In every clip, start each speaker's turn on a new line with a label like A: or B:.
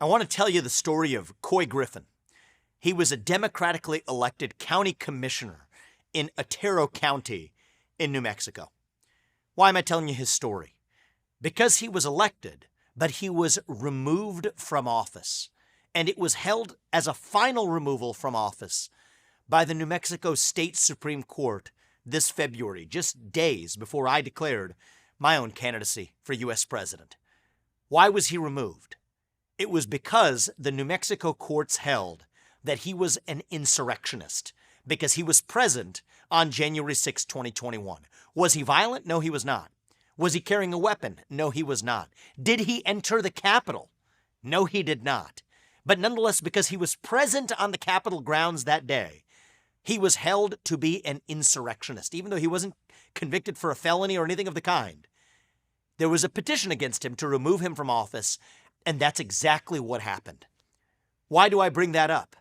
A: I want to tell you the story of Cuoy Griffin. He was a democratically elected county commissioner in Otero County in New Mexico. Why am I telling you his story? Because he was elected, but he was removed from office. And it was held as a final removal from office by the New Mexico State Supreme Court this February, just days before I declared my own candidacy for U.S. president. Why was he removed? It was because the New Mexico courts held that he was an insurrectionist because he was present on January 6, 2021. Was he violent? No, he was not. Was he carrying a weapon? No, he was not. Did he enter the Capitol? No, he did not. But nonetheless, because he was present on the Capitol grounds that day, he was held to be an insurrectionist, even though he wasn't convicted for a felony or anything of the kind. There was a petition against him to remove him from office, and that's exactly what happened. Why do I bring that up?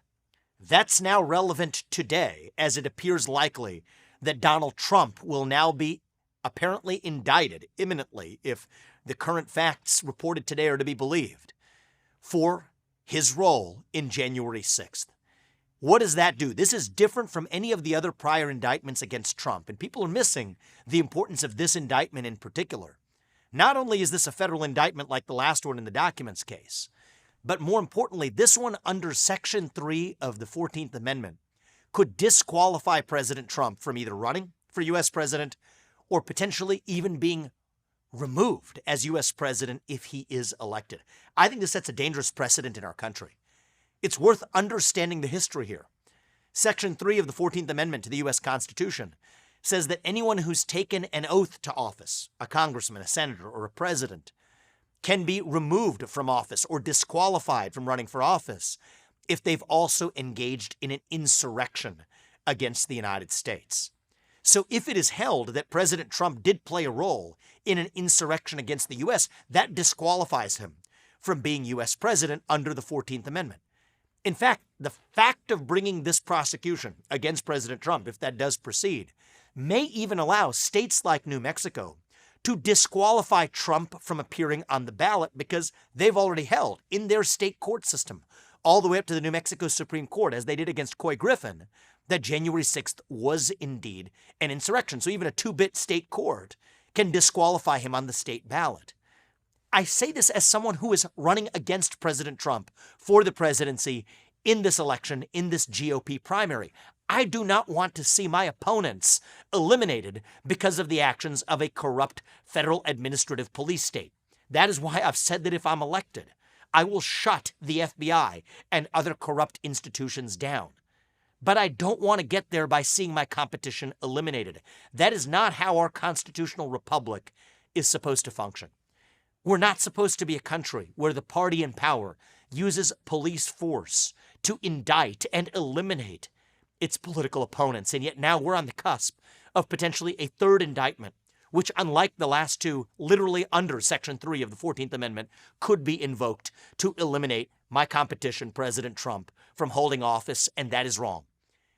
A: That's now relevant today, as it appears likely that Donald Trump will now be apparently indicted imminently, if the current facts reported today are to be believed, for his role in January 6th. What does that do? This is different from any of the other prior indictments against Trump, and people are missing the importance of this indictment in particular. Not only is this a federal indictment like the last one in the documents case, but more importantly, this one under Section 3 of the 14th Amendment could disqualify President Trump from either running for U.S. president or potentially even being removed as U.S. president if he is elected. I think this sets a dangerous precedent in our country. It's worth understanding the history here. Section 3 of the 14th Amendment to the U.S. Constitution says that anyone who's taken an oath to office, a congressman, a senator, or a president, can be removed from office or disqualified from running for office if they've also engaged in an insurrection against the United States. So if it is held that President Trump did play a role in an insurrection against the U.S., that disqualifies him from being U.S. president under the 14th Amendment. In fact, the fact of bringing this prosecution against President Trump, if that does proceed, may even allow states like New Mexico to disqualify Trump from appearing on the ballot because they've already held in their state court system, all the way up to the New Mexico Supreme Court, as they did against Cuoy Griffin, that January 6th was indeed an insurrection. So even a two-bit state court can disqualify him on the state ballot. I say this as someone who is running against President Trump for the presidency in this election, in this GOP primary. I do not want to see my opponents eliminated because of the actions of a corrupt federal administrative police state. That is why I've said that if I'm elected, I will shut the FBI and other corrupt institutions down. But I don't want to get there by seeing my competition eliminated. That is not how our constitutional republic is supposed to function. We're not supposed to be a country where the party in power uses police force to indict and eliminate its political opponents. And yet now we're on the cusp of potentially a third indictment, which, unlike the last two, literally under Section 3 of the 14th Amendment, could be invoked to eliminate my competition, President Trump, from holding office, and that is wrong.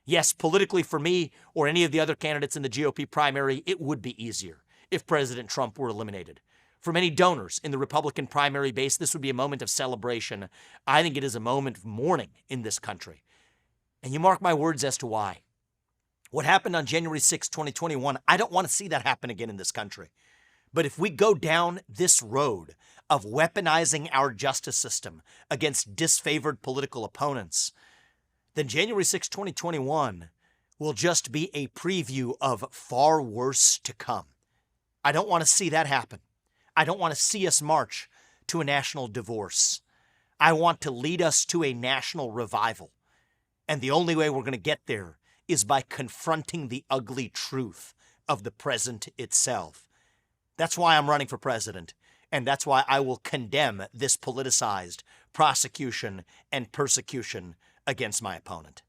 A: Yes, politically for me or any of the other candidates in the GOP primary, it would be easier if President Trump were eliminated. For many donors in the Republican primary base, this would be a moment of celebration. I think it is a moment of mourning in this country. And you mark my words as to why. What happened on January 6, 2021, I don't want to see that happen again in this country. But if we go down this road of weaponizing our justice system against disfavored political opponents, then January 6, 2021 will just be a preview of far worse to come. I don't want to see that happen. I don't want to see us march to a national divorce. I want to lead us to a national revival. And the only way we're going to get there is by confronting the ugly truth of the present itself. That's why I'm running for president, and that's why I will condemn this politicized prosecution and persecution against my opponent.